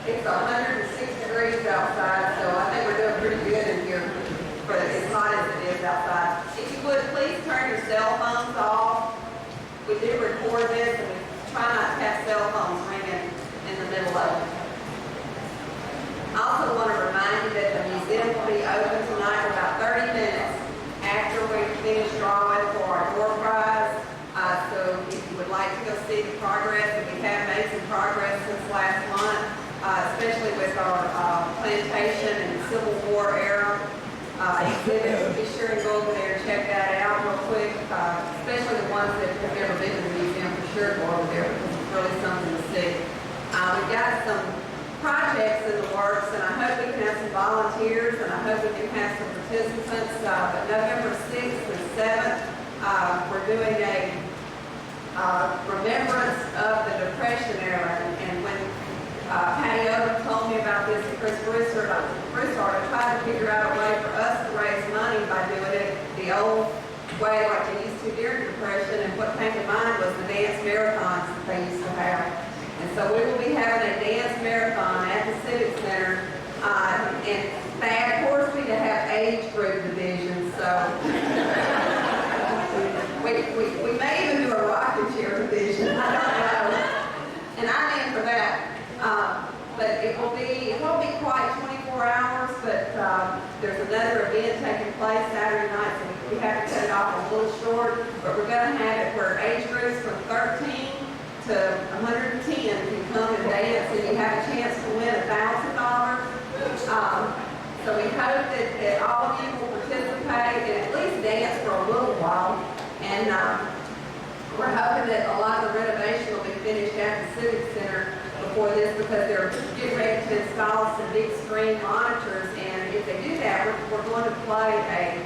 It's 106 degrees outside, so I think we're doing pretty good in here, but as hot as it is outside. If you would, please turn your cell phones off. We do record this, and we try not to have cell phones ringing in the middle of it. I also want to remind you that the museum will be open tonight for about 30 minutes after we finish drawing for our door prize. So if you would like to go see the progress, and we have made some progress since last month, especially with our plantation and Civil War era exhibits, be sure and go over there and check that out real quick, especially the ones that have never been to the museum. For sure go over there because it's really something to see. We've got some projects in the works, and I hope we can have some volunteers, and I hope we can have some participants. But November 6th and 7th, we're doing a remembrance of the Depression era. And when Patty Odom told me about this, and Chris Broussard, I tried to figure out a way for us to raise money by doing it the old way, like they used to during the Depression. And what came to mind was the dance marathons that they used to have. And so we will be having a dance marathon at the Civic Center. And they have forced me to have age group divisions. So we may even do a rocking chair division. I don't know. And I'm in for that. But it won't be quite 24 hours, but there's another event taking place Saturday night, so we have to cut it off a little short. But we're going to have it where age groups from 13 to 110 can come and dance, and you have a chance to win $1,000. So we hope that all of you will participate and at least dance for a little while. And we're hoping that a lot of the renovation will be finished at the Civic Center before this, because they're getting ready to install some big screen monitors. And if they do that, we're going to play a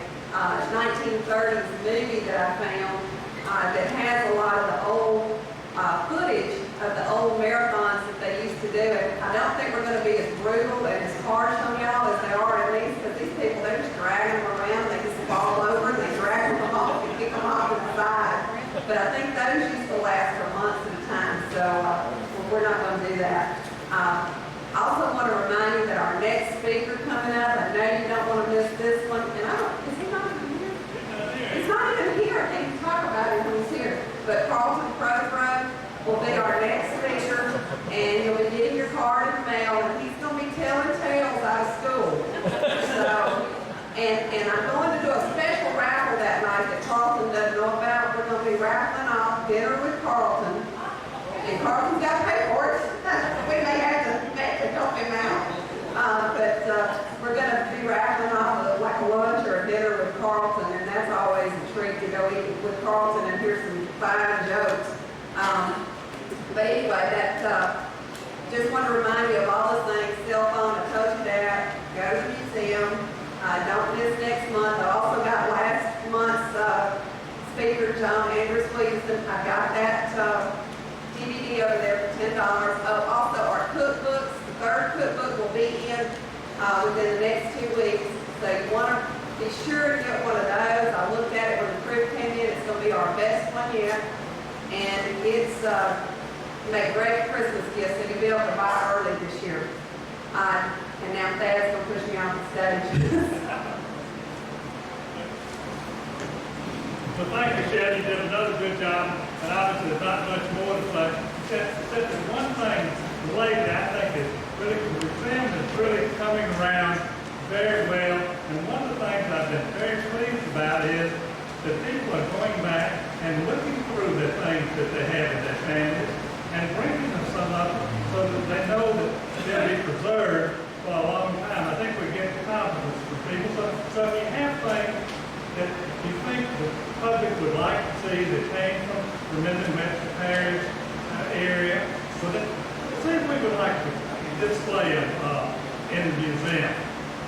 1930s movie that I found that has a lot of the old footage of the old marathons that they used to do. And I don't think we're going to be as brutal and as harsh on y'all as they are at least, because these people, they're just dragging them around. They just fall over and they drag them off and kick them off to the side. But I think those used to last for months at a time, so we're not going to do that. I also want to remind you that our next speaker coming up, I know you don't want to miss this one, and is he not even here? He's not even here. I can't talk about it when he's here. But Carlton Prosgrove will be our next speaker, and you'll be getting your card in the mail, and he's going to be telling tales out of school. So, and I'm going to do a special raffle that night that Carlton doesn't know about. We're going to be raffling off dinner with Carlton, and Carlton's got to pay for it. We may have to help him out, but we're going to be raffling off like a lunch or a dinner with Carlton, and that's always a treat to go eat with Carlton and hear some fine jokes. But anyway, that just want to remind you of all the things. Cell phone, I told you that. Go to the museum. Don't miss next month. I also got last month's speaker, John Andrews Williamson. I got that DVD over there for $10. Also, our cookbooks. The third cookbook will be in within the next 2 weeks. So you want to be sure to get one of those. I looked at it when the crew came in. It's going to be our best one yet. And it's make great Christmas gifts, so you'll be able to buy early this year. And now Thad's going to push me off the stage. Well, thank you, Chad. You did another good job, and obviously there's not much more to say. Except there's one thing lately I think is really, the museum is really coming around very well. And one of the things I've been very pleased about is that people are going back and looking through the things that they have in their families and bringing them some of them so that they know that they'll be preserved for a long time. I think we're getting confidence from people. So if you have things that you think the public would like to see that came from the Minden Metro Parish area, well, see if we would like to display them in the museum.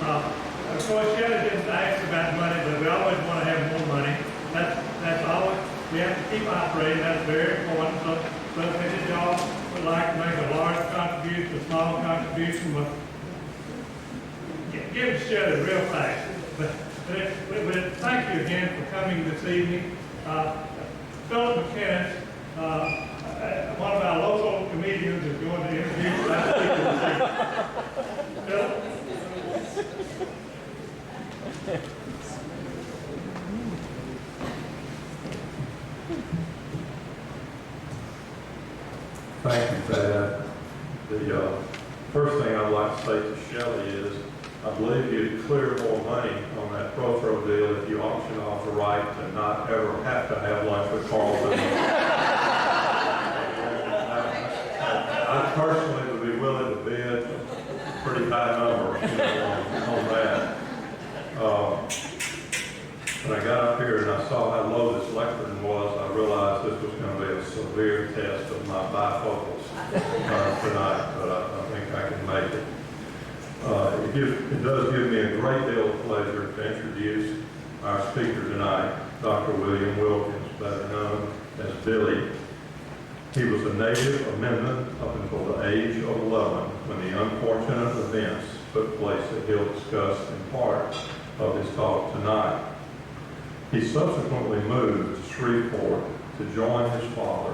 Of course, Shelley didn't ask about money, but we always want to have more money. That's always, we have to keep operating. That's very important. So if any of y'all would like to make a large contribution, a small contribution, well, give it to Shelley real fast. But thank you again for coming this evening. Philip McKinnon, one of our local comedians, is going to introduce our speaker this evening. First thing I'd like to say to Shelley is, I believe you'd clear more money on that pro-throw deal if you auction off the right to not ever have to have lunch with Carlton. I personally would be willing to bid pretty high numbers, on that. When I got up here and I saw how low this lectern was, I realized this was going to be a severe test of my bifocals tonight, but I think I can make it. It does give me a great deal of pleasure to introduce our speaker tonight, Dr. William Wilkins, better known as Billy. He was a native of Minden up until the age of 11 when the unfortunate events took place that he'll discuss in part of his talk tonight. He subsequently moved to Shreveport to join his father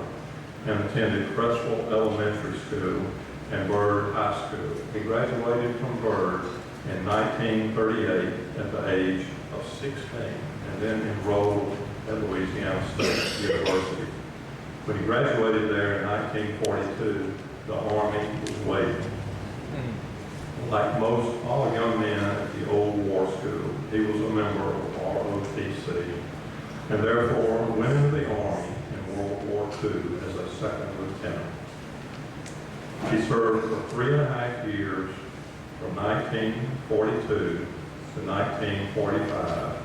and attended Crestwell Elementary School and Byrd High School. He graduated from Byrd in 1938 at the age of 16 and then enrolled at Louisiana State University. When he graduated there in 1942, the Army was waiting. Like all young men at the old war school, he was a member of ROTC and therefore went into the Army in World War II as a second lieutenant. He served for 3.5 years from 1942 to 1945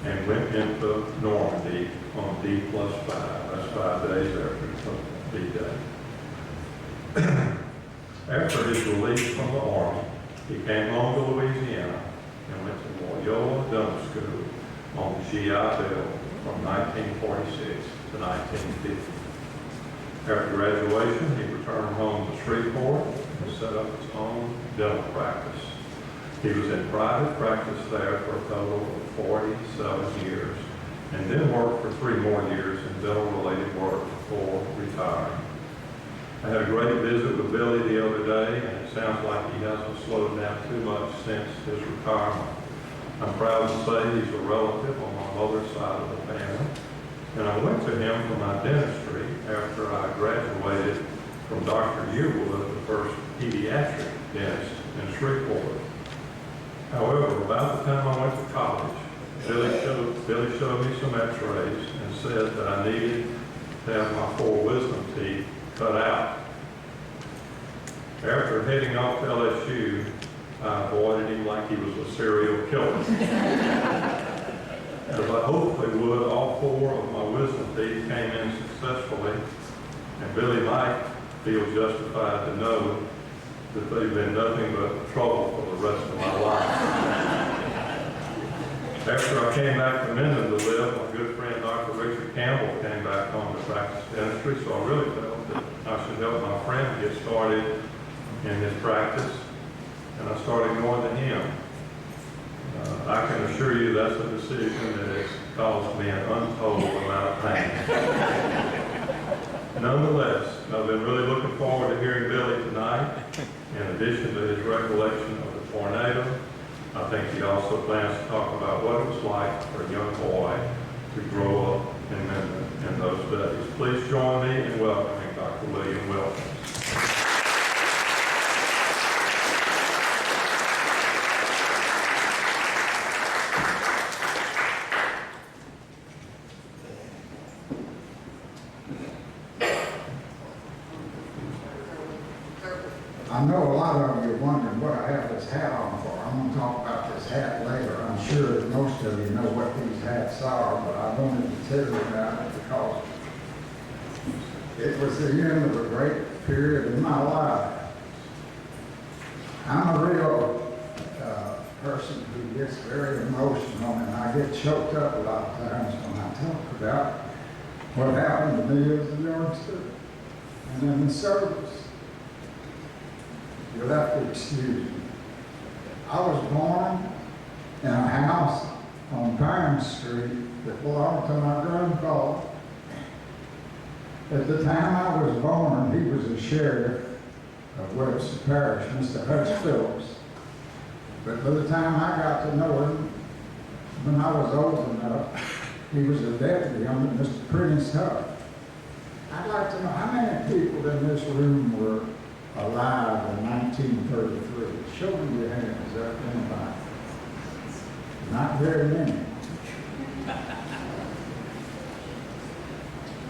and went into Normandy on D+5. That's 5 days after D-Day. After his release from the Army, he came home to Louisiana and went to Loyola Dental School on the GI Bill from 1946 to 1950. After graduation, he returned home to Shreveport and set up his own dental practice. He was in private practice there for a total of 47 years and then worked for 3 more years in dental-related work before retiring. I had a great visit with Billy the other day, and it sounds like he hasn't slowed down too much since his retirement. I'm proud to say he's a relative on my mother's side of the family, and I went to him for my dentistry after I graduated from Dr. Yearwood, the first pediatric dentist in Shreveport. However, about the time I went to college, Billy showed me some x-rays and said that I needed to have my 4 wisdom teeth cut out. After heading off to LSU, I avoided him like he was a serial killer. As I hoped they would, all 4 of my wisdom teeth came in successfully, and Billy might feel justified to know that they've been nothing but trouble for the rest of my life. After I came back to Minden to live, my good friend Dr. Richard Campbell came back home to practice dentistry, so I really felt that I should help my friend get started in his practice, and I started going to him. I can assure you that's a decision that has caused me an untold amount of pain. Nonetheless, I've been really looking forward to hearing Billy tonight. In addition to his recollection of the tornado, I think he also plans to talk about what it was like for a young boy to grow up in Minden in those days. Please join me in welcoming Dr. William Wilkins. I know a lot of you are wondering what I have this hat on for. I'm going to talk about this hat later. I'm sure that most of you know what these hats are, but I wanted to tell you about it because it was the end of a great period in my life. I'm a real person who gets very emotional, and I get choked up a lot of times when I talk about what happened to me as a youngster and in the service. You'll have to excuse me. I was born in a house on Pine Street that belonged to my grandfather. At the time I was born, he was a sheriff of Webster Parish, Mr. Hutch Phillips. But by the time I got to know him, when I was old enough, he was a deputy under Mr. Prince Huff. I'd like to know how many people in this room were alive in 1933? Show me your hands up, anybody. Not very many.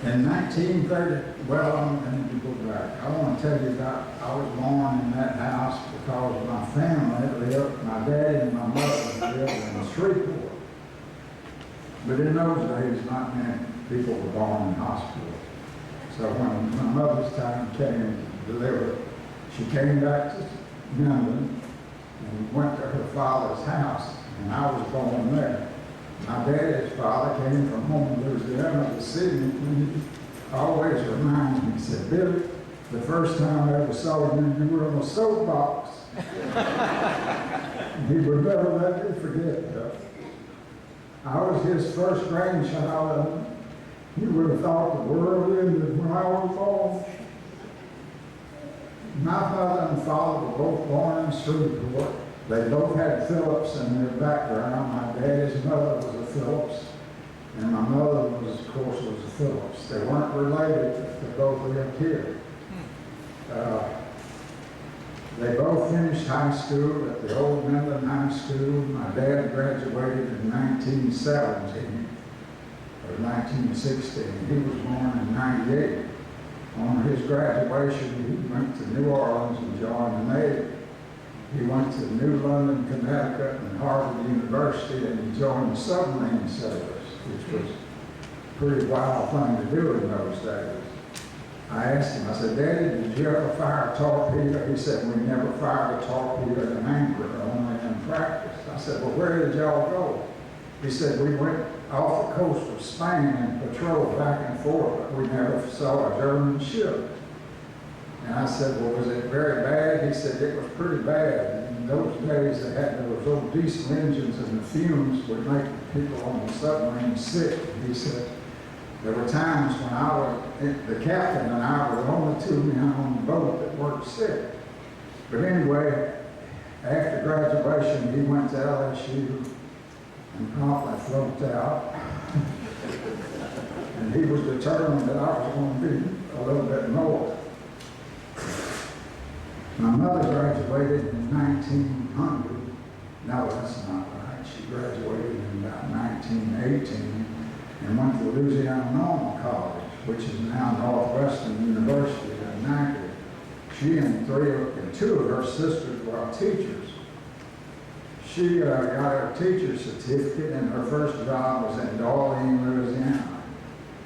In 1930, well, I need to go back. I want to tell you about, I was born in that house because my family lived, my dad and my mother lived in Shreveport. But in those days, not many people were born in hospitals. So when my mother's time came to deliver, she came back to Minden and went to her father's house, and I was born there. My dad's father came from home, Louisiana, the city, and he always reminds me, he said, Billy, the first time I ever saw you, you were on a soapbox. He would never let me forget that. I was his first grandchild, and he would have thought the world ended when I was born. My mother and father were both born in Shreveport. They both had Phillips in their background. My dad's mother was a Phillips, and my mother was, of course, was a Phillips. They weren't related, but they both lived here. They both finished high school at the old Minden High School. My dad graduated in 1917, or 1916. He was born in 98. On his graduation, he went to New Orleans and joined the Navy. He went to New London, Connecticut, and Harvard University, and he joined the submarine service, which was a pretty wild thing to do in those days. I asked him, I said, Daddy, did you ever fire a torpedo? He said, we never fired a torpedo in anger, only in practice. I said, well, where did y'all go? He said, we went off the coast of Spain and patrolled back and forth, but we never saw a German ship. And I said, well, was it very bad? He said, it was pretty bad. In those days, they had those old diesel engines, and the fumes would make people on the submarine sick. He said, there were times when the captain and I were the only two men on the boat that weren't sick. But anyway, after graduation, he went to LSU and promptly flunked out. And he was determined that I was going to be a little bit more. My mother graduated in 1900. No, that's not right. She graduated in about 1918 and went to Louisiana Normal College, which is now Northwestern University in Nagger. She and two of her sisters were teachers. She got her teacher's certificate, and her first job was in Dorcheat, Louisiana.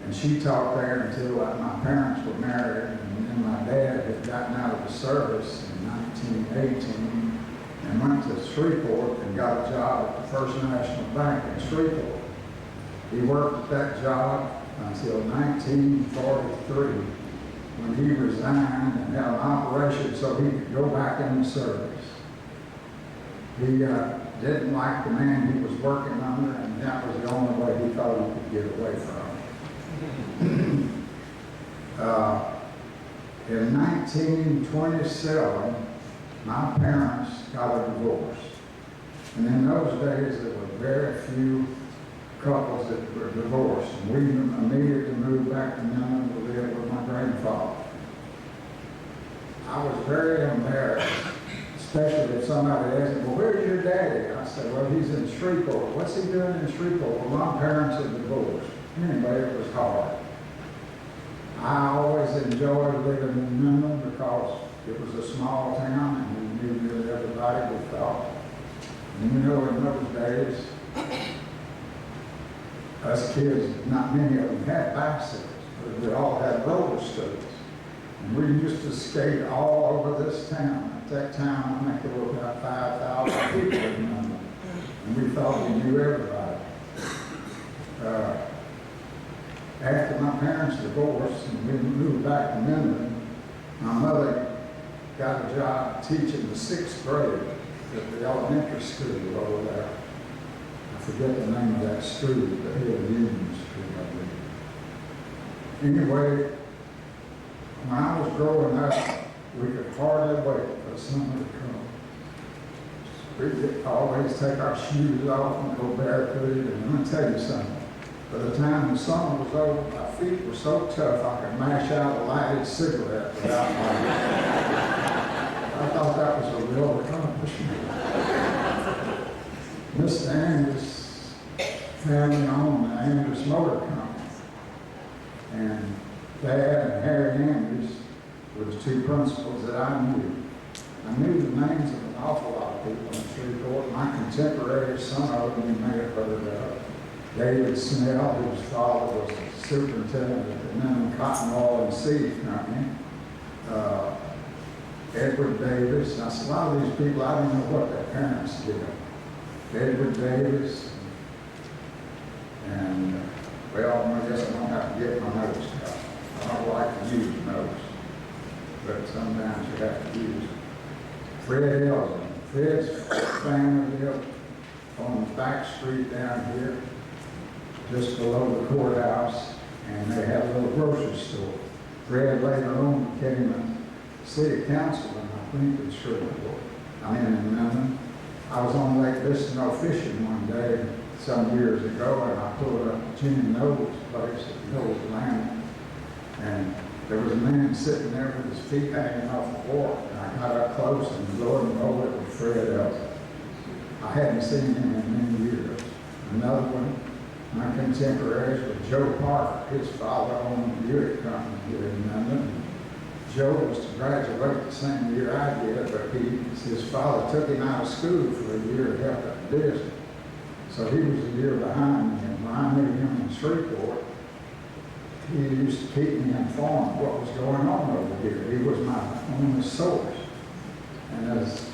And she taught there until my parents were married, and then my dad had gotten out of the service in 1918 and went to Shreveport and got a job at the First National Bank in Shreveport. He worked at that job until 1943 when he resigned and had an operation so he could go back in the service. He didn't like the man he was working under, and that was the only way he thought he could get away from him. In 1927, my parents got a divorce. And in those days, there were very few couples that were divorced. And we immediately moved back to Minden to live with my grandfather. I was very embarrassed, especially if somebody asked me, well, where's your daddy? I said, well, he's in Shreveport. What's he doing in Shreveport? Well, my parents are divorced. Anyway, it was hard. I always enjoyed living in Minden because it was a small town and we knew nearly everybody we thought. And you know, in those days, us kids, not many of them had bicycles, but we all had roller skates. And we used to skate all over this town. At that time, I think there were about 5,000 people in Minden. And we thought we knew everybody. After my parents divorced and we moved back to Minden, my mother got a job teaching the 6th grade at the elementary school over there. I forget the name of that school, the Hill Union School, I believe. Anyway, when I was growing up, we could hardly wait for summer to come. We'd always take our shoes off and go barefooted, and I'm going to tell you something. By the time the summer was over, my feet were so tough I could mash out a lighted cigarette without my I thought that was a real accomplishment. Mr. Andrews family owned the Andrews Motor Company. And Dad and Harry Andrews were the two principals that I knew. I knew the names of an awful lot of people in Shreveport. My contemporaries, some of them you may have heard of. David Snell, whose father was the superintendent of the Minden Cotton Oil and Seed Company. Edward Davis. Now, a lot of these people, I don't know what their parents did. Edward Davis. And, well, I guess I don't have to get my notes out. I don't like to use notes, but sometimes you have to use them. Fred Elgin. Fred's family lived on the back street down here, just below the courthouse, and they had a little grocery store. Fred later on became a city councilman, I think, in Shreveport. In Minden. I was on Lake Vistano fishing one day some years ago, and I pulled up to Jimmy Noble's place at Knowles Landing, and there was a man sitting there with his feet hanging off the wharf, and I got up close, and lo and behold, it was Fred Elgin. I hadn't seen him in many years. Another one, my contemporaries, was Joe Parker. His father owned the Buick Company here in Minden. Joe was to graduate the same year I did, but his father took him out of school for a year to help at the business. So he was a year behind me, and when I knew him in Shreveport, he used to keep me informed what was going on over here. He was my only source. And as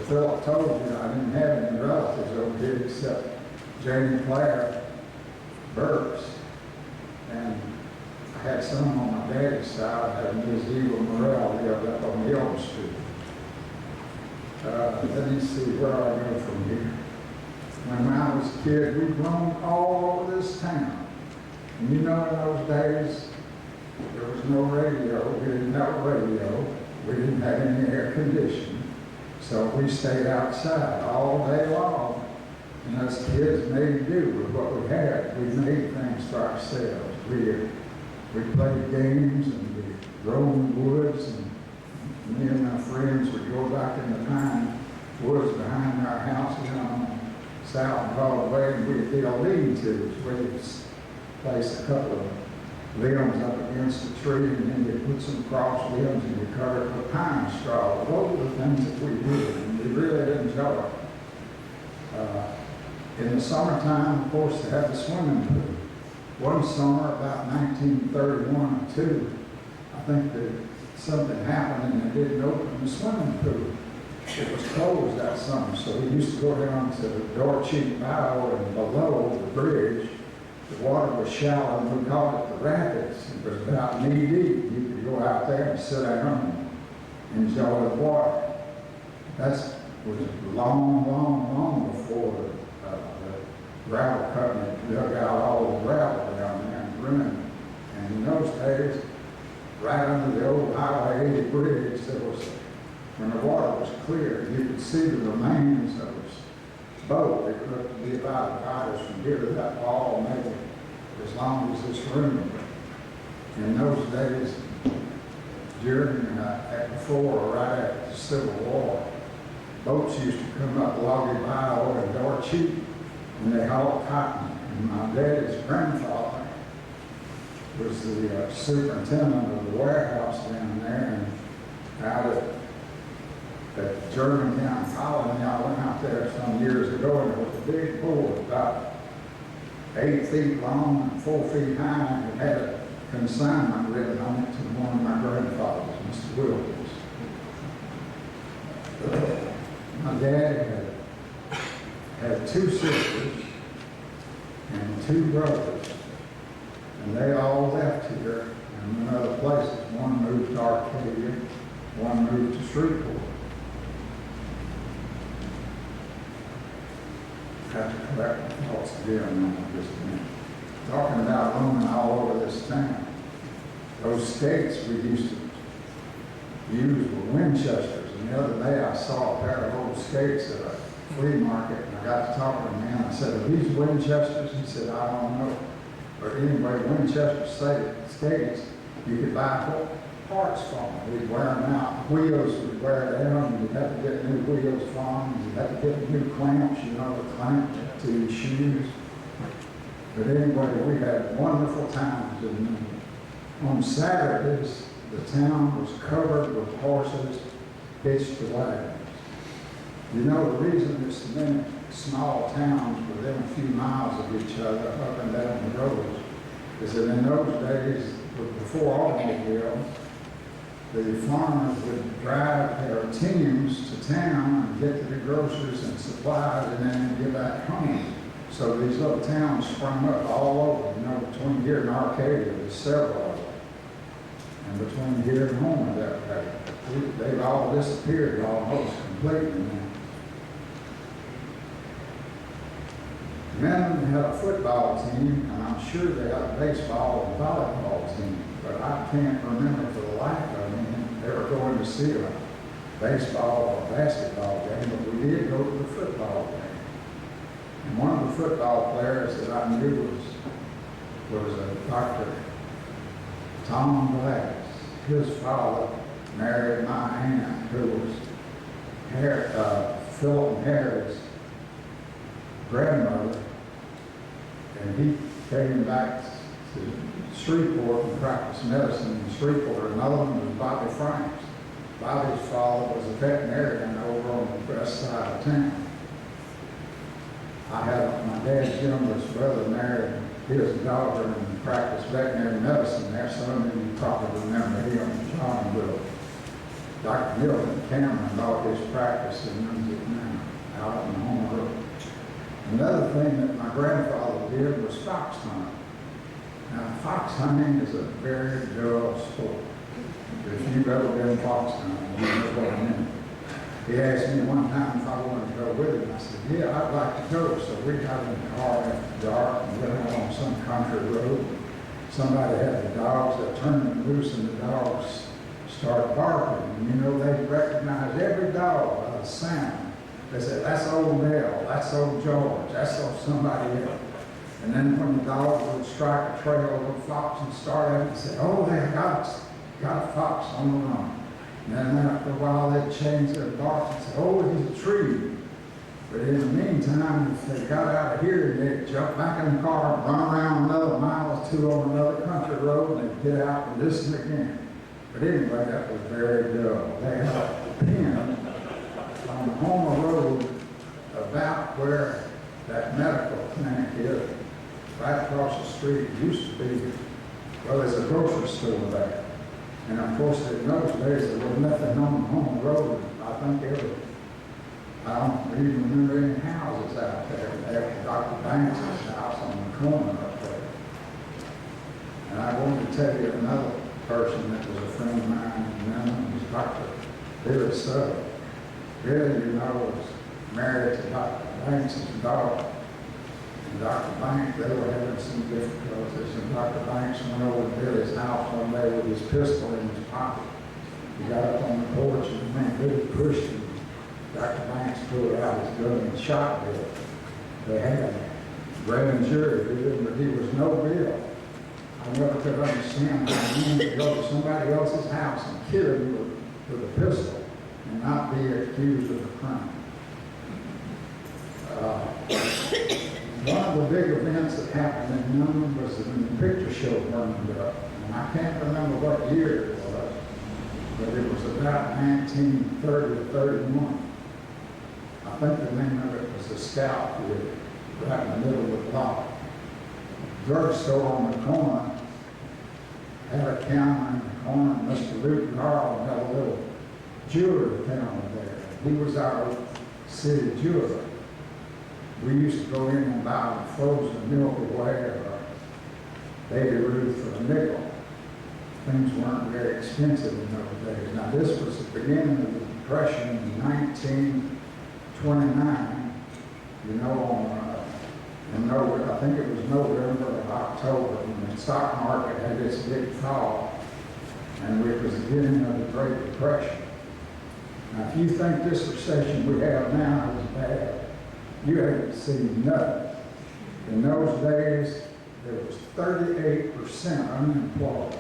Philip told you, I didn't have any relatives over here except Jamie Clare Burks. And I had some on my daddy's side. I had Ms. Eva Morrell lived up on Elm Street. Let me see where I go from here. When I was a kid, we roamed all over this town. And you know, in those days, there was no radio. We didn't have a radio. We didn't have any air conditioning. So we stayed outside all day long. And us kids made do with what we had. We made things for ourselves. We played games and we roamed woods, and me and my friends would go back in the pine woods behind our house on South Broadway, and we'd be a lean-tos. We'd place a couple of limbs up against the tree, and then you'd put some cross limbs and you cover it with pine straw. Those were the things that we did, and we really enjoyed. In the summertime, of course, they had the swimming pool. One summer, about 1931 or 2, I think that something happened and they didn't open the swimming pool. It was closed that summer, so we used to go down to the Dorcheat Bayou, and below the bridge, the water was shallow, and we called it the rapids. It was about knee deep. You could go out there and sit down and enjoy the water. That was long before the gravel company dug out all the gravel down there and ruined it. And in those days, right under the old Highway 80 bridge, there was, when the water was clear, you could see the remains of this boat. It looked to be about as from here to that wall, maybe as long as this room. In those days, during, before or right after the Civil War, boats used to come up Loggy Bayou and Dorcheat, and they hauled cotton. And my daddy's grandfather was the superintendent of the warehouse down there, and out at Germantown Colony, I went out there some years ago, and there was a big board about 8 feet long and 4 feet high, and it had a consignment written on it to one of my grandfathers, Mr. Wilkins. My dad had 2 sisters and 2 brothers, and they all left here and went other places. One moved to Arcadia, one moved to Shreveport. I have to correct my thoughts again on just a minute. Talking about roaming all over this town. Those skates we used to use were Winchesters, and the other day I saw a pair of old skates at a flea market, and I got to talking to the man. I said, "Are these Winchesters?" He said, "I don't know." But anyway, Winchester skates, you could buy parts from them. We'd wear them out. Wheels would wear down, and you'd have to get new wheels from them. You'd have to get new clamps, you know, the clamp to your shoes. But anyway, we had wonderful times. And on Saturdays, the town was covered with horses hitched to wagons. You know, the reason there's so many small towns within a few miles of each other, up and down the roads, is that in those days, before automobiles, the farmers would drive their teams to town and get to the groceries and supplies and then get back home. So these little towns sprung up all over, you know, between here and Arcadia, there's several of them. And between here and Homer, they've all disappeared almost completely now. Minden had a football team, and I'm sure they had a baseball and volleyball team, but I can't remember for the life of me ever going to see a baseball or basketball game, but we did go to the football game. And one of the football players that I knew was a Dr. Tom Glass. His father married my aunt, who was Philip and Harry's grandmother, and he came back to Shreveport and practiced medicine in Shreveport. Another one was Bobby Franks. Bobby's father was a veterinarian over on the west side of town. I had my dad's youngest brother married his daughter and practiced veterinary medicine there. Some of you probably remember him, John Will. Dr. Milton Cameron bought his practice and runs it now out on the home road. Another thing that my grandfather did was fox hunt. Now, fox hunting is a very dull sport. If you've ever been fox hunting, you know what I mean. He asked me one time if I wanted to go with him. I said, yeah, I'd like to go. So we got in the car after dark and went out on some country road. Somebody had the dogs that turned them loose, and the dogs started barking. And you know, they recognized every dog by the sound. They said, that's old Nell, that's old George, that's old somebody else. And then when the dogs would strike a trail of a fox and start out and say, oh, they got a fox on the run. And then after a while, they'd change their bark and say, oh, he's a tree. But in the meantime, if they got out of here, they'd jump back in the car, run around another mile or two on another country road, and they'd get out and listen again. But anyway, that was very dull. They had a pen on the Homer Road about where that medical clinic is, right across the street. It used to be, well, there's a grocery store there. And of course, in those days, there was nothing on the Homer Road. I don't even remember any houses out there. After Dr. Banks' house on the corner up there. And I wanted to tell you another person that was a friend of mine, and then was Dr. Billy Sutton. Billy, you know, was married to Dr. Banks' daughter. And Dr. Banks, they were having some difficulties, and Dr. Banks went over to Billy's house one day with his pistol in his pocket. He got up on the porch, and man, Billy pushed him. Dr. Banks pulled out his gun and shot Billy. They had a grand jury with him, but he was no Bill. I never could understand how you could go to somebody else's house and kill him with a pistol and not be accused of a crime. One of the big events that happened in Minden was when the picture show burned up. And I can't remember what year it was, but it was about 1930 or 31. I think the name of it was the Scout Wood, right in the middle of the block. Drugstore on the corner had a counter in the corner, and Mr. Luke Garland had a little jewelry counter there. He was our city jeweler. We used to go in and buy frozen Milky Way or Baby Ruth for a nickel. Things weren't very expensive in those days. Now this was the beginning of the Depression in 1929. You know, I think it was November or October when the stock market had this big fall, and it was the beginning of the Great Depression. Now, if you think this recession we have now is bad, you haven't seen nothing. In those days, there was 38% unemployed.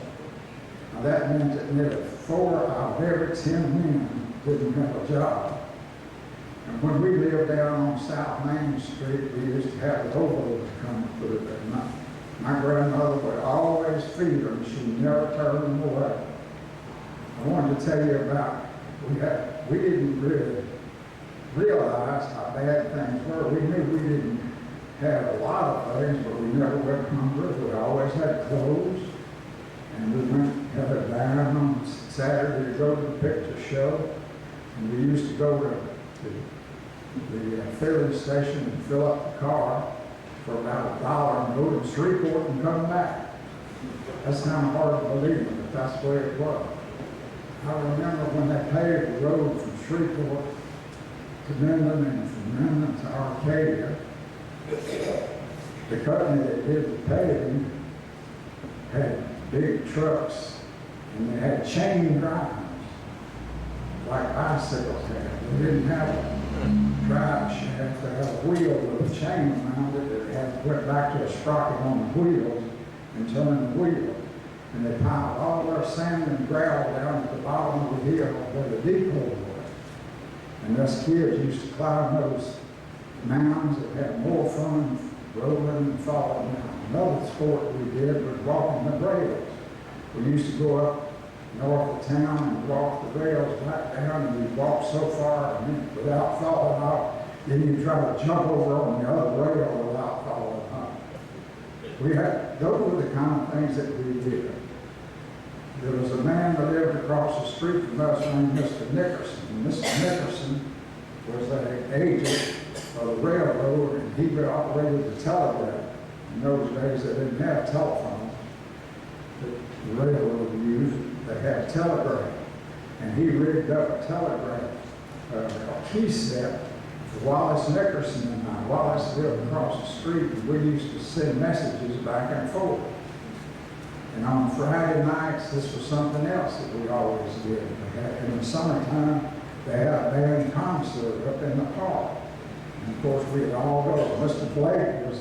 Now that meant that nearly 4 out of every 10 men didn't have a job. And when we lived down on South Main Street, we used to have the hobos come through there. My grandmother would always feed them. She never turned them away. I wanted to tell you about, we didn't really realize how bad things were. We knew we didn't have a lot of things, but we never went hungry. We always had clothes. And we went, had a dime on Saturday to go to the picture show. And we used to go to the filling station and fill up the car for about $1 and go to Shreveport and come back. That's kind of hard to believe, but that's the way it was. I remember when they paved the road from Shreveport to Minden and from Minden to Arcadia, the company that did the paving had big trucks and they had chain drives like bicycles had. They didn't have a drive shaft, they had a wheel with a chain around it that went back to a sprocket on the wheels and turned the wheel. And they piled all their sand and gravel down at the bottom of the hill where the depot was. And us kids used to climb those mounds that had more fun rolling and falling down. Another sport we did was walking the rails. We used to go up north of town and walk the rails back down, and we'd walk so far and then without falling off. Then you try to jump over on the other rail without falling off. Those were the kind of things that we did. There was a man that lived across the street from us named Mr. Nickerson. And Mr. Nickerson was an agent of the railroad, and he operated the telegraph. In those days, they didn't have telephones that the railroad used. They had telegraph. And he rigged up a telegraph, a key set for Wallace Nickerson and I. Wallace lived across the street, and we used to send messages back and forth. And on Friday nights, this was something else that we always did. In the summertime, they had a band concert up in the park. And of course, we'd all go. Mr. Blake was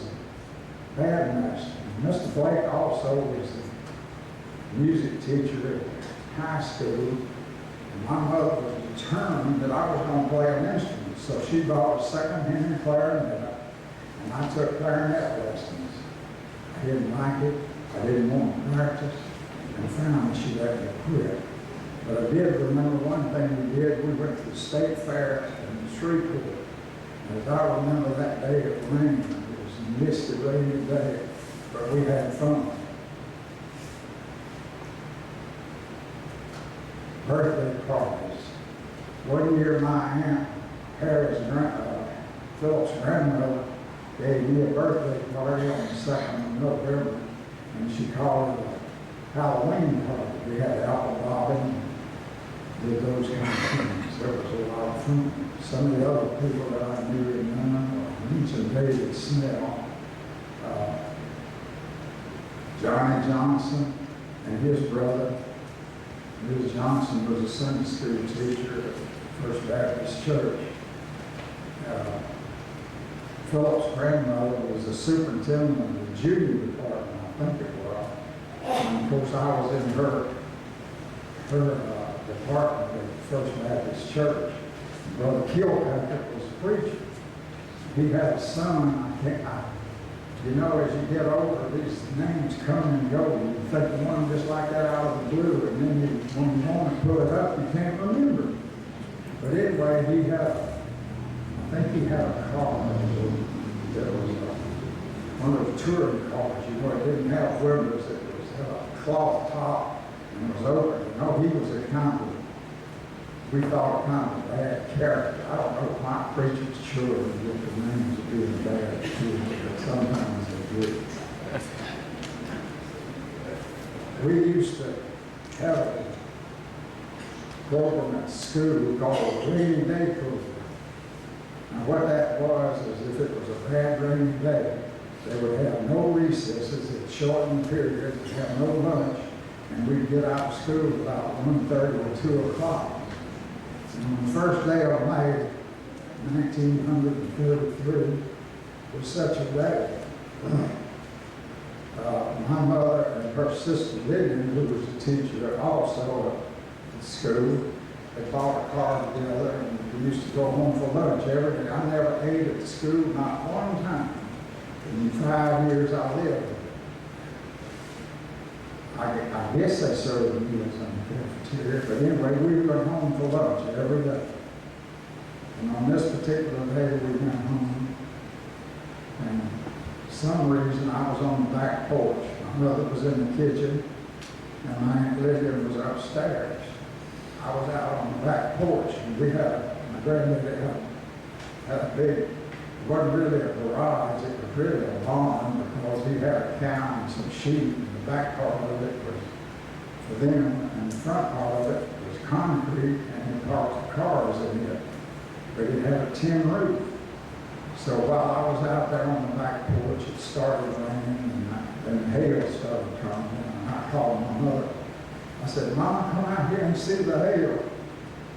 the bandmaster. Mr. Blake also was the music teacher at high school. And my mother was determined that I was going to play an instrument. So she bought a second-hand clarinet, and I took clarinet lessons. I didn't like it. I didn't want to practice, and finally she let me quit. But I did remember one thing we did. We went to the state fair in Shreveport. And as I remember that day, it rained. It was a misty, rainy day, but we had fun. Birthday parties. One year, my aunt, Philip's grandmother, gave me a birthday party on the 2nd of November. And she called it a Halloween party. We had apple bobbing, did those kind of things. There was a lot of fun. Some of the other people that I knew in Minden, I mentioned David Snell, Johnny Johnson, and his brother. Ms. Johnson was a Sunday school teacher at First Baptist Church. Philip's grandmother was the superintendent of the junior department. I think it was. And of course, I was in her department at First Baptist Church. Brother Kilpatrick was a preacher. He had a son. You know, as you get older, these names come and go. You think of one just like that out of the blue, and then when you want to put it up, you can't remember. But anyway, I think he had a car that was one of those touring cars. You know, it didn't have windows. It had a cloth top and it was open. You know, he was we thought kind of a bad character. I don't know if my preacher's children get the names of being bad too, but sometimes they do. We used to have a program at school called Rainy Day Program. Now what that was is if it was a bad rainy day, they would have no recesses, it shortened periods, they'd have no lunch, and we'd get out of school about 1:30 or 2 o'clock. And on the first day of May, 1933, was such a day. My mother and her sister Lillian, who was a teacher also at the school, they bought a car together and we used to go home for lunch every day. I never ate at the school, not one time. In the 5 years I lived there. I guess they served the meals in the cafeteria, but anyway, we went home for lunch every day. And on this particular day, we went home, and for some reason I was on the back porch. My mother was in the kitchen, and my Aunt Lillian was upstairs. I was out on the back porch, and my granddaddy had a big, it wasn't really a garage, it was really a barn, because he had a cow and some sheep. The back part of it was for them, and the front part of it was concrete, and he parked the cars in it. But it had a tin roof. So while I was out there on the back porch, it started raining, and hail started coming, and I called my mother. I said, "Mama, come out here and see the hail."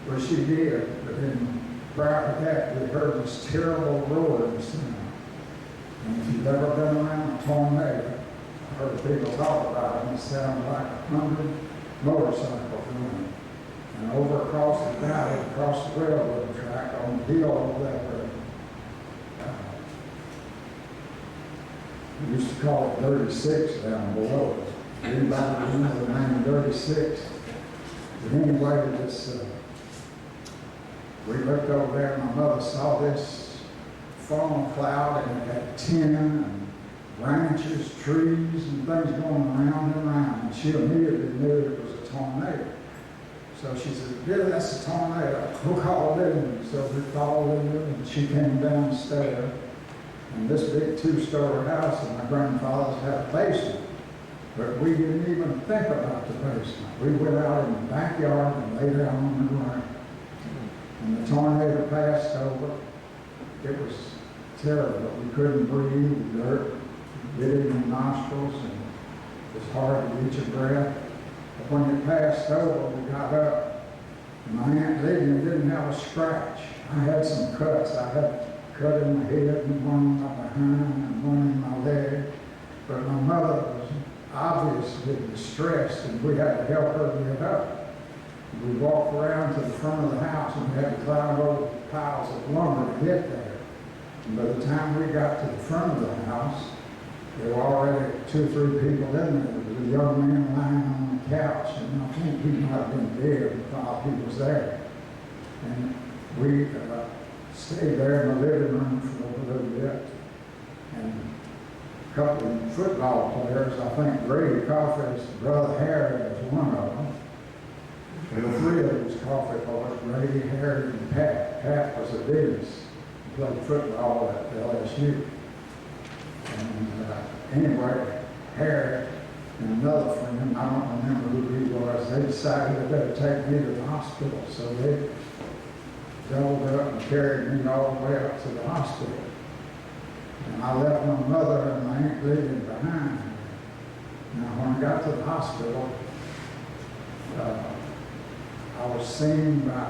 Well, she did, but then prior to that, we heard this terrible roaring sound. And if you've ever been around a tornado, I heard people talk about it, and it sounded like 100 motorcycles running. And over across the valley, across the railroad track, on the hill over that road, we used to call it 36 down below us. Anybody remember the name 36? But anyway, we looked over there, and my mother saw this foam cloud, and it had tin and branches, trees, and things going around and around. And she immediately knew it was a tornado. So she said, "Billy, that's a tornado. We'll call Lillian." So we called Lillian, and she came downstairs. And this big 2-story house, and my grandfather's had a basement. But we didn't even think about the basement. We went out in the backyard and lay down on the ground. And the tornado passed over. It was terrible. We couldn't breathe. The dirt get in your nostrils, and it was hard to get your breath. But when it passed over, we got up. And my Aunt Lillian didn't have a scratch. I had some cuts. I had a cut in my head, and one in my behind, and one in my leg. But my mother was obviously distressed, and we had to help her get up. We walked around to the front of the house, and we had to climb over piles of lumber to get there. And by the time we got to the front of the house, there were already 2 or 3 people in there. There was a young man lying on the couch, and I think he might have been dead while he was there. And we stayed there in the living room for a little bit. And a couple of football players, I think Grady Coffey's brother Harry was one of them. There were 3 of those Coffey boys, Grady, Harry, and Pat. Pat was a dentist. He played football at LSU. And anyway, Harry and another friend, I don't remember who he was, they decided they better take me to the hospital. So they doubled up and carried me all the way up to the hospital. And I left my mother and my Aunt Lillian behind. Now, when I got to the hospital, I was seen by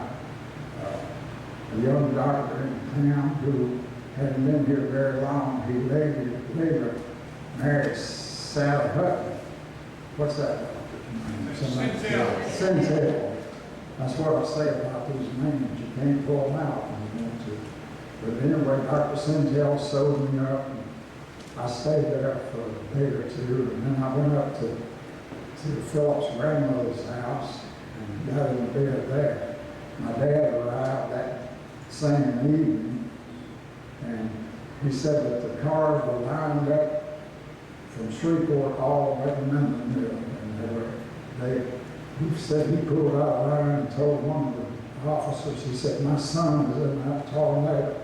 a young doctor in town who hadn't been here very long. He later married Sally Hutton. What's that doctor's name? Centel. That's what I say about these names. You can't pull them out when you want to. But anyway, Dr. Centel sewed me up. And I stayed there for a day or 2, and then I went up to Philip's grandmother's house and got in the bed there. My dad arrived that same evening, and he said that the cars were lined up from Shreveport all the way to Minden, and he said he pulled out a line and told one of the officers, he said, "My son is in that tornado."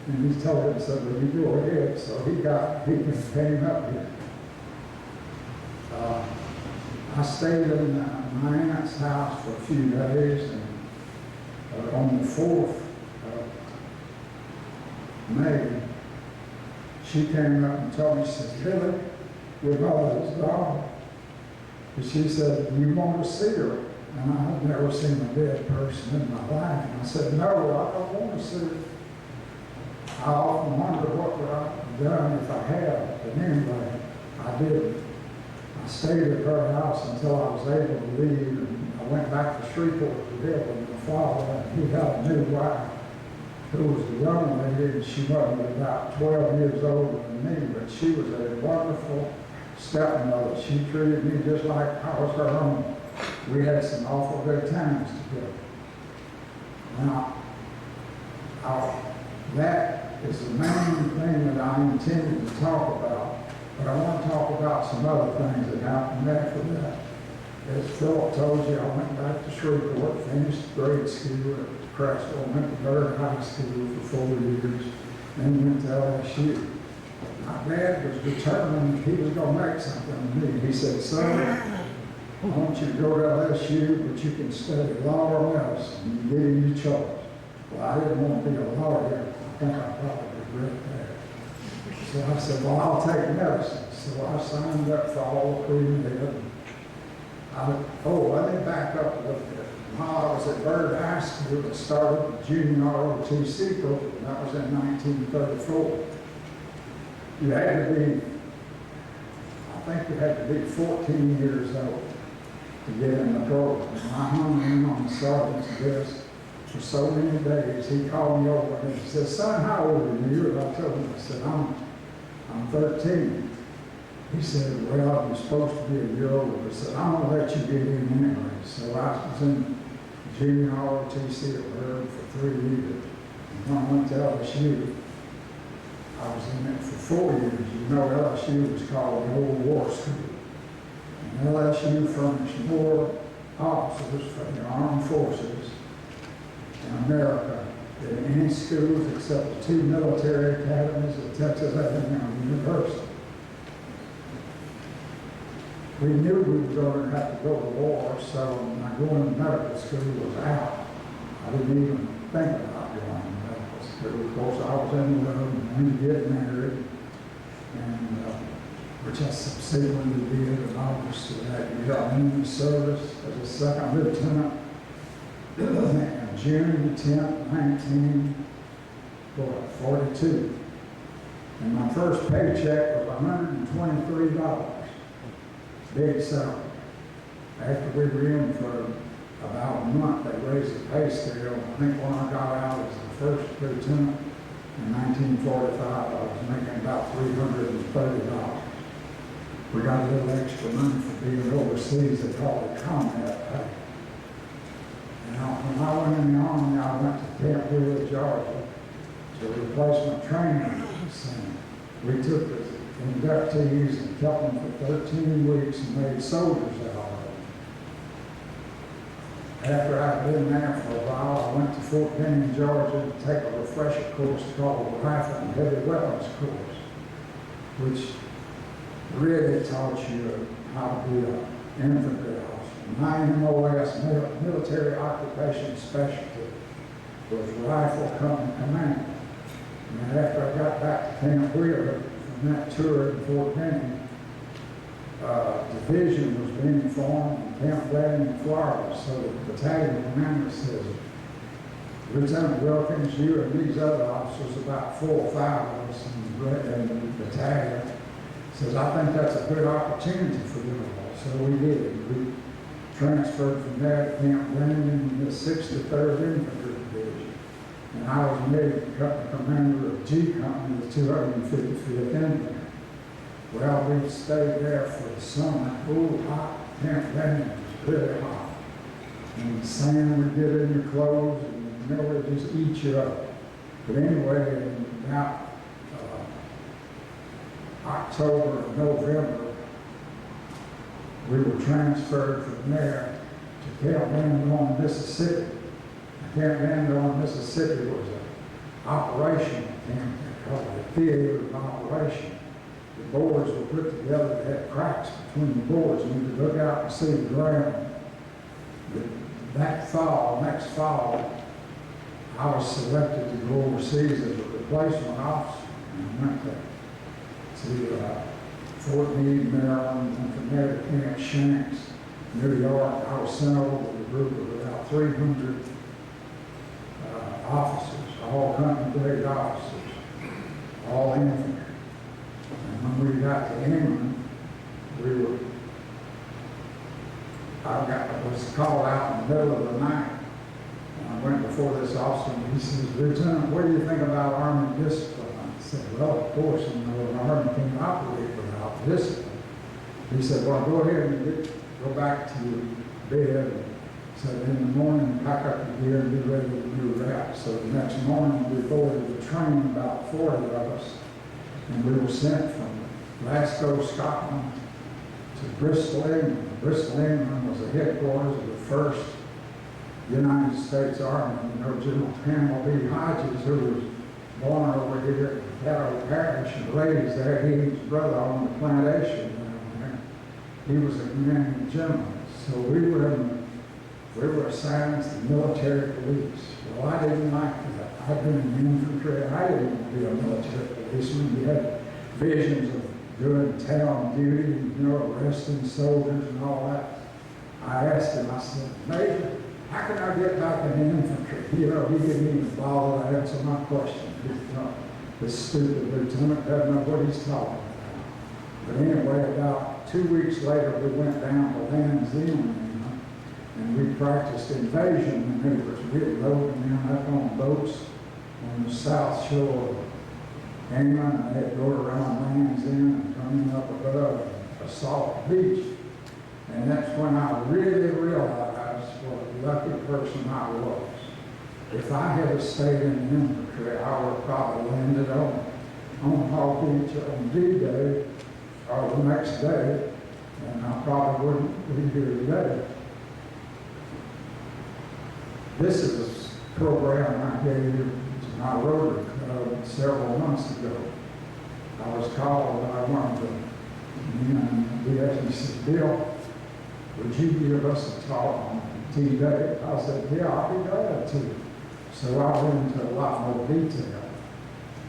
And he told him, said, "Well, you go ahead." So he came up here. I stayed in my aunt's house for a few days, and on the 4th of May, she came up and told me, she said, "Billy, your mother is gone." And she said, "You want to see her?" And I had never seen a dead person in my life. And I said, "No, I don't want to see her." I often wonder what would I have done if I had, but anyway, I didn't. stayed at her house until I was able to leave, and I went back to Shreveport to live with my father, and he had a new wife who was a young lady, and she wasn't about 12 years older than me, but she was a wonderful stepmother. She treated me just like I was her own. We had some awful good times together. Now, that is the main thing that I intended to talk about, but I want to talk about some other things that happened after that. As Philip told you, I went back to Shreveport, finished grade school at Crestwell, went to Byrd High School for 4 years, then went to LSU. My dad was determined he was going to make something of me. He said, son, I want you to go to LSU, but you can study law or medicine. You get in your choice. Well, I didn't want to be a lawyer. I think I probably regret that. So I said, well, I'll take medicine. So I signed up for all pre-med. Let me back up a little bit. While I was at Byrd High School, I started the junior ROTC program. That was in 1934. You had to be, I think you had to be 14 years old to get in the program. And I hung in on the sergeant's desk for so many days. He called me over and he said, son, how old are you? And I told him, I said, I'm 13. He said, well, you're supposed to be a year older. I said, I'm going to let you get in anyway. So I was in junior ROTC at Byrd for 3 years. And when I went to LSU, I was in it for 4 years. You know, LSU was called the Old War School. And LSU furnished more officers for the armed forces in America than any schools except the 2 military academies at Texas A&M University. We knew we were going to have to go to war, so my going to medical school was out. I didn't even think about going to medical school. Of course, I was in the room and get married, and which I subsequently did in August of that year. I went into service as a second lieutenant on June 10th, 1942. And my first paycheck was $123. Big salary. After we were in for about a month, they raised the pay scale. I think when I got out as the first lieutenant in 1945, I was making about $330. We got a little extra money for being overseas. They called it combat pay. Now, when I went in the Army, I went to Camp Wheeler, Georgia, to a replacement training center. We took the inductees and kept them for 13 weeks and made soldiers out of them. After I'd been there for a while, I went to Fort Benning, Georgia to take a refresher course called the Rifle and Heavy Weapons course, which really taught you how to be an infantry officer. My MOS, military occupation specialty, was Rifle Company Commander. And after I got back to Camp Wheeler, from that tour in Fort Benning, division was being formed in Camp Minden, Florida. So the battalion commander says, Lieutenant Wilkins, you and these other officers, about 4 or 5 of us in the battalion, says, I think that's a good opportunity for you all. So we did. We transferred from there to Camp Minden in the 63rd Infantry Division. And I was made company commander of G Company, the 255th Infantry. Well, we stayed there for the summer. Oh, hot. Camp Minden was really hot. And the sand would get in your clothes, and it would just eat you up. But anyway, in about October, November, we were transferred from there to Camp Minden, Mississippi. Camp Minden, Mississippi was an operation camp. They called it a theater of operation. The boards were put together, they had cracks between the boards, and you could look out and see the ground. Next fall, I was selected to go overseas as a replacement officer. And I went to Fort Meade, Maryland, and from there to Camp Shanks, New York. I was sent over with a group of about 300 officers, all company grade officers, all infantry. And when we got to England, we were was called out in the middle of the night. And I went before this officer and he says, Lieutenant, what do you think about Army discipline? I said, well, of course, an Army can operate without discipline. He said, well, go ahead and go back to your bed. And said, in the morning, pack up your gear and be ready to do that. So the next morning, we boarded the train, about 40 of us, and we were sent from Glasgow, Scotland, to Bristol, England. Bristol, England was the headquarters of the 1st United States Army. You know, General Campbell B. Hodges, who was born over here in Caddo Parish and raised there, he and his brother on the plantation down there. He was a commanding general. So we were assigned to the military police. Well, I didn't like that. I'd been in the infantry. I didn't want to be a military policeman. We had visions of doing town duty, you know, arresting soldiers and all that. I asked him, I said, Major, how can I get back in the infantry? You know, he didn't even bother to answer my question. He thought, this stupid lieutenant doesn't know what he's talking about. But anyway, about 2 weeks later, we went down to Land's End, and we practiced invasion maneuvers. We were loading them up on boats on the south shore of England, and they'd go around Land's End and coming up above Assault Beach. And that's when I really realized what a lucky person I was. If I had stayed in the infantry, I would have probably landed on Hall Beach on D-Day or the next day, and I probably wouldn't be here today. This is a program I gave to my Rotary Club several months ago. I was called by one of the men, he said, Bill, would you give us a talk on D-Day? I said, yeah, I'll be glad to. So I went into a lot more detail.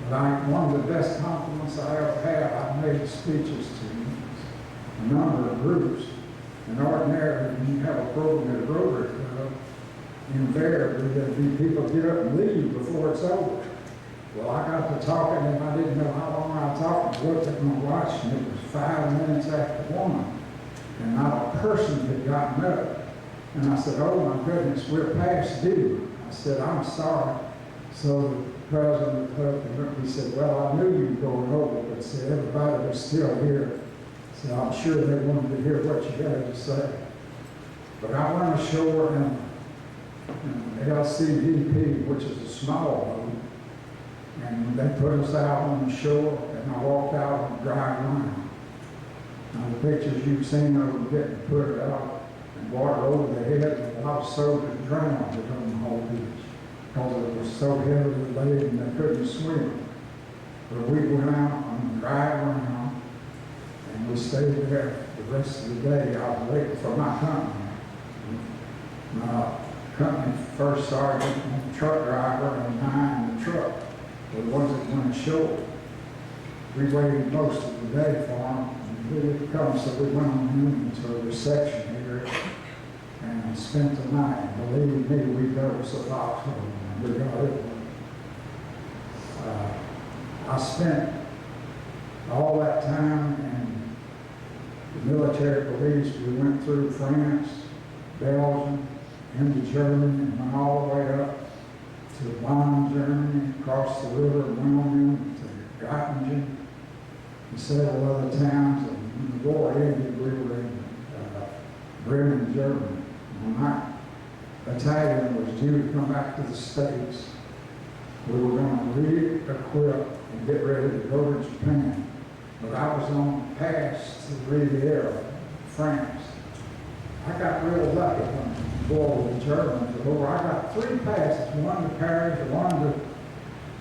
But one of the best compliments I ever had, I made speeches to a number of groups. And ordinarily, when you have a program at a Rotary Club, invariably there'd be people get up and leave before it's over. Well, I got to talking and I didn't know how long I talked. I looked at my watch and it was 5 minutes after 1. And not a person had gotten up. And I said, oh my goodness, we're past due. I said, I'm sorry. So the president of the club, he said, well, I knew you were going over, but said everybody was still here. So I'm sure they wanted to hear what you had to say. But I went ashore in LCVP, which is a small boat, and they put us out on the shore, and I walked out on dry ground. Now the pictures you've seen of them getting put out and water over their head, and a lot of soldiers drowned on the whole beach because it was so heavily laden they couldn't swim. But we went out on dry ground, and we stayed there the rest of the day. I was waiting for my company. My company first sergeant and truck driver and I in the truck were the ones that went ashore. We waited most of the day for them, and he didn't come, so we went on into a reception area and spent the night. Believe me, we got us a foxhole, and we got it. I spent all that time in the military police. We went through France, Belgium, into Germany, and went all the way up to Bonn, Germany, across the river, went on into Göttingen, and several other towns. And when the war ended, we were in Bremen, Germany. When my battalion was due to come back to the States, we were going to re-equip and get ready to go to Japan. But I was on the pass to the Riviera, France. I got real lucky when the war with the Germans was over. I got 3 passes, one to Paris, one to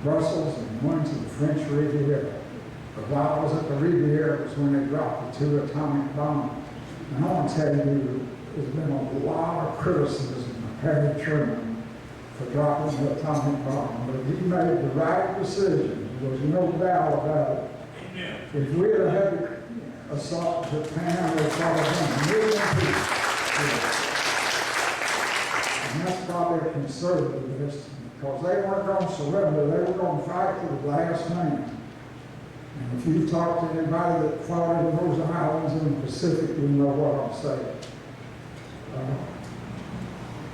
Brussels, and one to the French Riviera. But while I was at the Riviera, it was when they dropped the 2 atomic bombs. And I want to tell you, there's been a lot of criticism of Harry Truman for dropping the atomic bomb, but he made the right decision. There was no doubt about it. Amen. If we had had to assault Japan, we'd probably have been a million people. And that's probably a conservative estimate, because they weren't going to surrender. They were going to fight to the last man. And if you talk to anybody that fought in those islands in the Pacific, you know what I'm saying.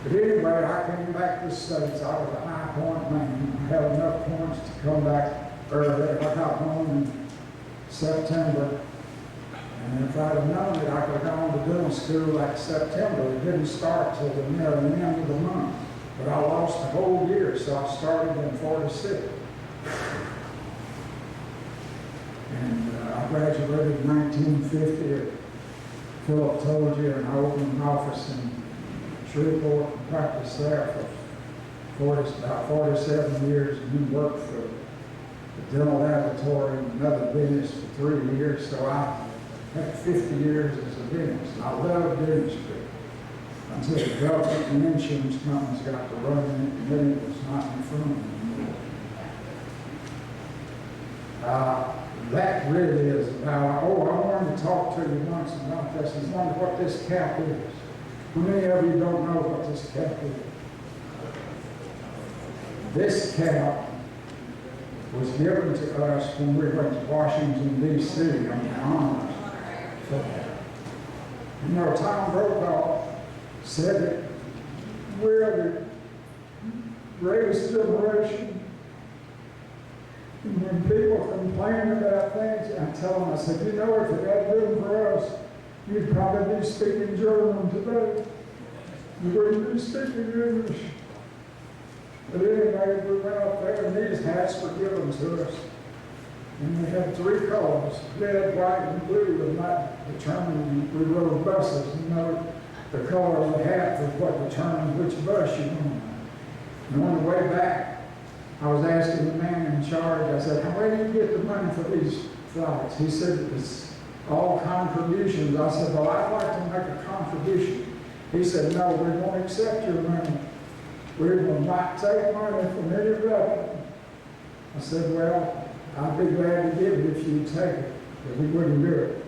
But anyway, I came back to the States. I was a high point man. I had enough points to come back early. I got home in September. And if I'd have known it, I could have gone to dental school like September. It didn't start till the near the end of the month. But I lost a whole year, so I started in 46. And I graduated in 1950. Philip told you, and I opened an office in Shreveport and practiced there for about 47 years, and then worked for the dental laboratory and another dentist for 3 years. So I had 50 years as a dentist. And I loved dentistry until the government and insurance companies got to running it, and then it was not in front of me anymore. That really is about, I wanted to talk to you once about this and wonder what this cap is. How many of you don't know what this cap is? This cap was given to us when we went to Washington, D.C. on the honors for that. You know, Tom Brokaw said that we're the greatest generation. And when people complain about things, I tell them, I said, you know, if it had been for us, you'd probably be speaking German today. You wouldn't be speaking English. But anyway, we went up there, and these hats were given to us. And we had 3 colors, red, white, and blue, and that determined we rode buses. You know, the color of the hat was what determined which bus you were on. And on the way back, I was asking the man in charge, I said, where do you get the money for these flights? He said, it's all contributions. I said, well, I'd like to make a contribution. He said, no, we won't accept your money. We will not take money from any revenue. I said, well, I'd be glad to give it if you'd take it, but we wouldn't do it.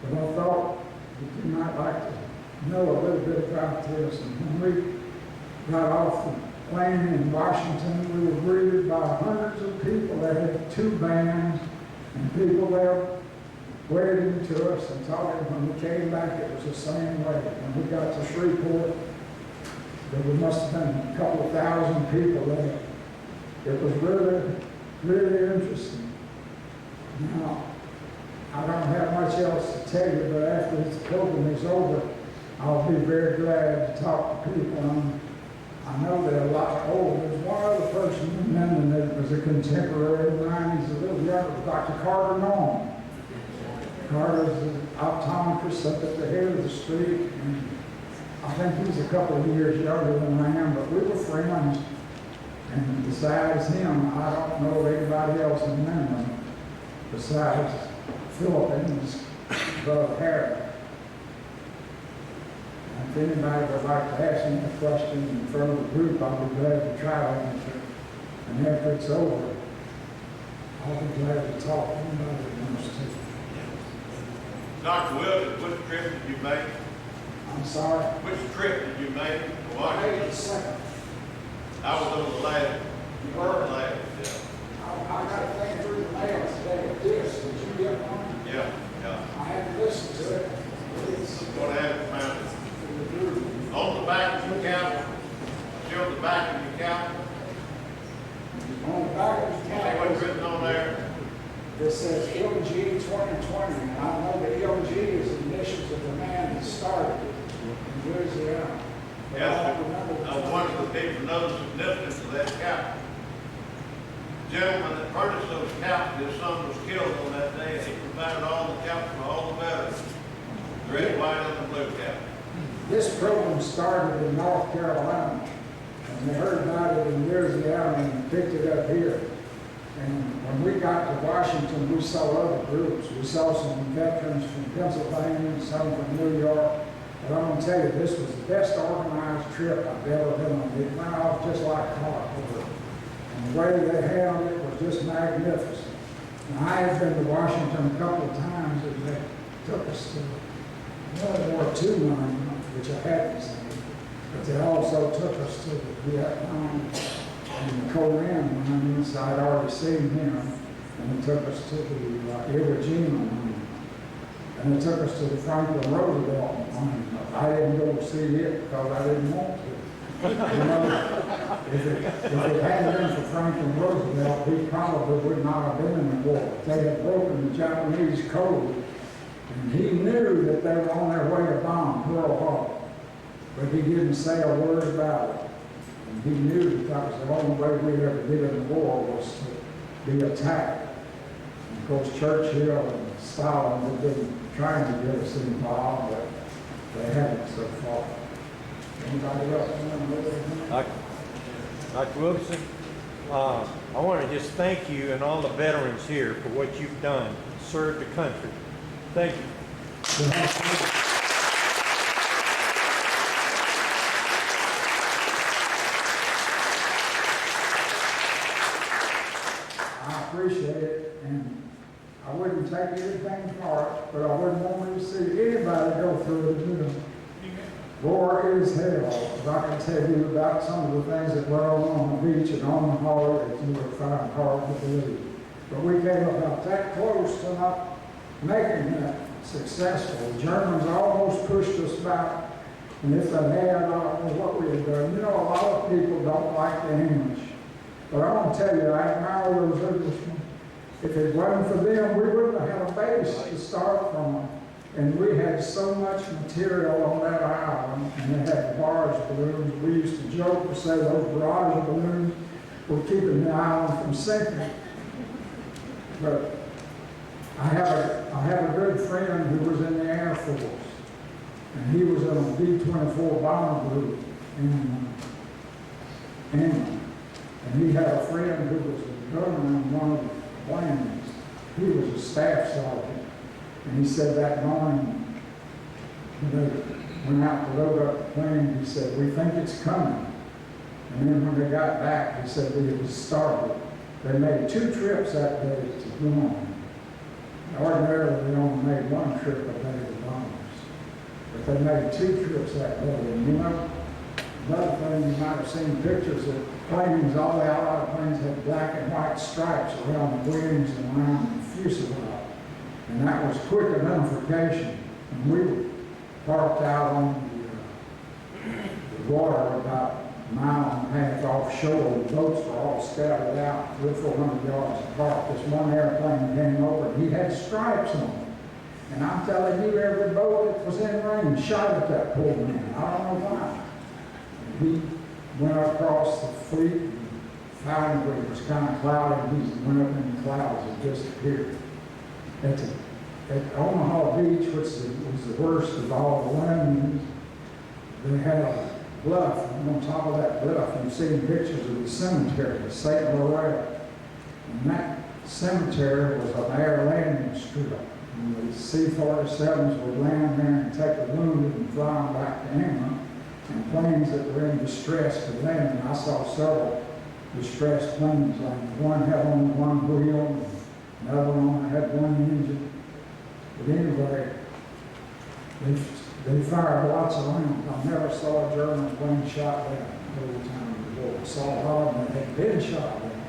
But I thought that you might like to know a little bit about this. And when we got off the plane in Washington, we were greeted by hundreds of people. They had 2 bands and people there waving to us and talking. When we came back, it was the same way. When we got to Shreveport, there must have been a couple of thousand people there. It was really, really interesting. Now, I don't have much else to tell you, but after this program is over, I'll be very glad to talk to people. I know they're a lot older. There's one other person in Minden that was a contemporary of mine. He's a little younger, Dr. Carter Norm. Carter's an optometrist up at the head of the street, and I think he's a couple of years younger than I am, but we were friends. And besides him, I don't know anybody else in Minden besides Philip and his brother Harry. If anybody would like to ask me a question in front of the group, I'll be glad to try to answer. And after it's over, I'll be glad to talk to anybody that wants to. Dr. Wilkins, which trip did you make? I'm sorry? Which trip did you make to I Washington? made the second. I was on the last. You were? Last, yeah. I got a thing through the mail today. This, did you get one? Yeah. I had to listen to it. I'm going to have it found. On the back of your calendar, show the back of your calendar. On the back of the You see calendar. what's written on there? This says LG 2020, and I know that LG is the initials of the man that started it in Louisiana. But I Yes, don't remember I was one of the people who know the significance of that cap. The gentleman that purchased those caps, his son was killed on that day, and he provided all the caps for all the veterans. The red, white, and the blue cap. This program started in North Carolina, and they heard about it in Louisiana and picked it up here. And when we got to Washington, we saw other groups. We saw some veterans from Pennsylvania, some from New York. But I'm going to tell you, this was the best organized trip I've ever been on. It went off just like clockwork. And the way they handled it was just magnificent. And I had been to Washington a couple of times, and they took us to World War II line, which I hadn't seen. But they also took us to the Vietnam and the Korean line, so I'd already seen him. And they took us to the Iwo Jima line. And they took us to the Franklin Roosevelt. I didn't go to see it because I didn't want to. You know, if it hadn't been for Franklin Roosevelt, he probably would not have been in the war. They had broken the Japanese code, and he knew that they were on their way to bomb Pearl Harbor. But he didn't say a word about it. And he knew that was the only way we ever did in the war was to be attacked. And of course, Churchill and Stalin had been trying to get us involved, but they haven't so far. Anybody else want to know? Dr. Wilkinson, I want to just thank you and all the veterans here for what you've done to serve the country. Thank you. I appreciate it, and I wouldn't take anything for it, but I wouldn't want to see anybody go through it, you know. War is hell. If I can tell you about some of the things that went on the beach and on the harbor that you would find hard to believe. But we came about that close to not making that successful. The Germans almost pushed us back, and if they had, I don't know what we had done. You know, a lot of people don't like the English. But I want to tell you, I admire those Englishmen. If it wasn't for them, we wouldn't have had a base to start from. And we had so much material on that island, and they had barrage balloons. We used to joke to say those barrage balloons were keeping the island from sinking. But I have a good friend who was in the Air Force, and he was in a B-24 bomber group in England. And he had a friend who was a gunner on one of the planes. He was a staff sergeant. And he said that morning, when they went out to load up the plane, he said, "We think it's coming." And then when they got back, he said it was started. They made 2 trips that day to Guam. Ordinarily, they only made 1 trip a day to bombers. But they made 2 trips that day. And you know, another thing, you might have seen pictures of planes, all the Allied planes had black and white stripes around the wings and around the fuselage. And that was quick identification. And we were parked out on the water about a mile and a half offshore. The boats were all scattered out 300 or 400 yards apart. This one airplane came over and he had stripes on it. And I'm telling you, every boat that was in range shot at that poor man. I don't know why. And he went across the fleet and found it was kind of cloudy, and he went up in the clouds and disappeared. At Omaha Beach, which was the worst of all the landings, they had a bluff, and on top of that bluff, you've seen pictures of the cemetery, the St. Laurel. And that cemetery was an air landing strip. And the C-47s would land there and take the wounded and fly them back to England. And planes that were in distress could land. And I saw several distressed planes landing. One had only one wheel, and another one had one engine. But anyway, they fired lots of rounds. I never saw a German plane shot down the whole time of the war. I saw a lot of them that had been shot down,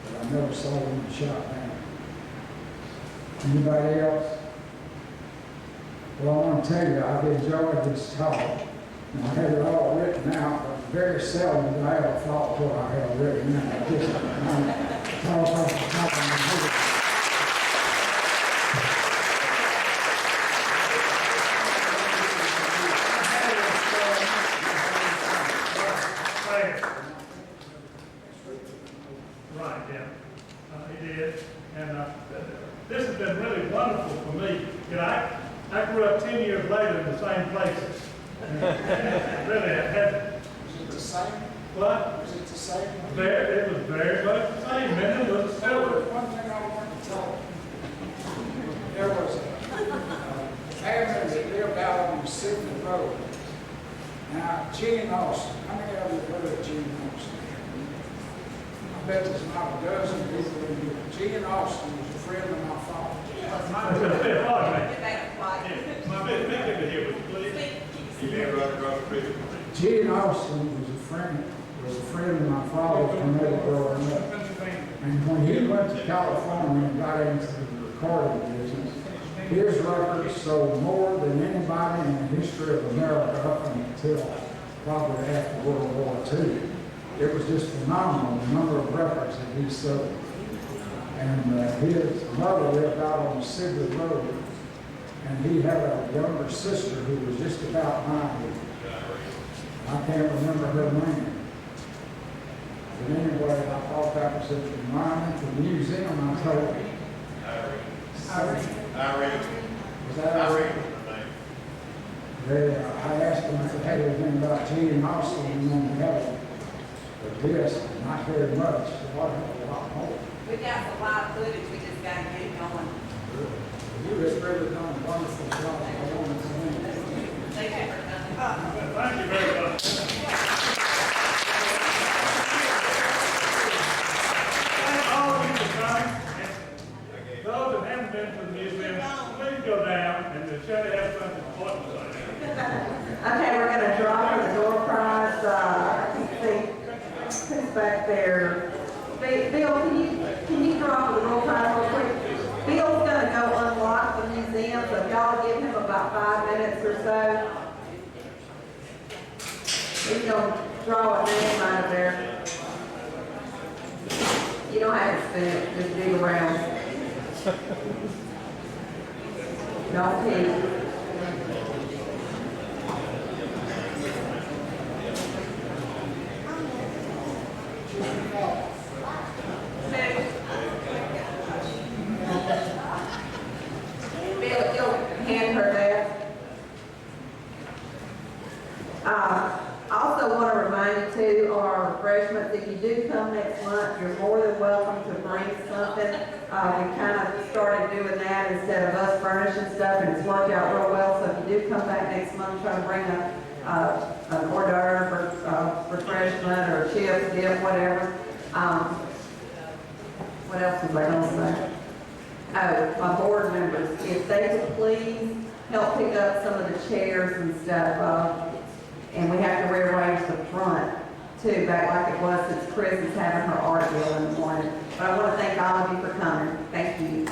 but I never saw them shot down. Anybody else? Well, I want to tell you, I've enjoyed this talk, and I had it all written out, but very seldom do I ever thought what I have written out. I just talk off the top of my head. Right, yeah, he did, and this has been really wonderful for me. You know, I grew up 10 years later in the same places. Really, I had. Was it the same? What? Was it the same? It was very much the same. Minden was There was still. one thing I wanted to tell you. There was a family that lived out on the Sydney Road. Now, Gene Austin, how many of you have heard of Gene Austin? I bet there's not a dozen people in here. Gene Austin was a friend of my father. My big picture here was please. You live right across the street. Gene Austin was a friend of my father's when they were growing up. And when he went to California and got into the recording business, His records sold more than anybody in the history of America up until probably after World War II. It was just phenomenal, the number of records that he sold. And his mother lived out on Sibley Road, and he had a younger sister who was just about my age. I can't remember her name. But anyway, I thought that was such a reminder to the museum. I told him. Irene. Was that Irene? I asked them if they had anything about Gene Austin, and then they had a list, not very much, but a lot more. We got some live footage, we just gotta get it going. You just really done a wonderful job. I want to commend you. Thank you for coming. Thank you very much. Thank all of you for coming. And those that haven't been to the museum, please go down and the Shelly has something important to say. Okay, we're gonna draw for the door prize. I can see who's back there. Bill, can you draw for the door prize real quick? Bill's gonna go unlock the museum, so if y'all give him about 5 minutes or so. He's gonna draw a name out of there. You don't have to spin it, just dig around. Don't peek. Bill, you'll hand her that. I also want to remind you too, our refreshments, if you do come next month, you're more than welcome to bring something. We kind of started doing that instead of us furnishing stuff, and it's worked out real well. So if you do come back next month, try to bring an hors d'oeuvre or refreshment or chips, dip, whatever. What else was I going to say? Oh, my board members, if they could please help pick up some of the chairs and stuff, and we have to rearrange the front too, back like it was since Chris is having her art deal in the morning. But I want to thank all of you for coming. Thank you.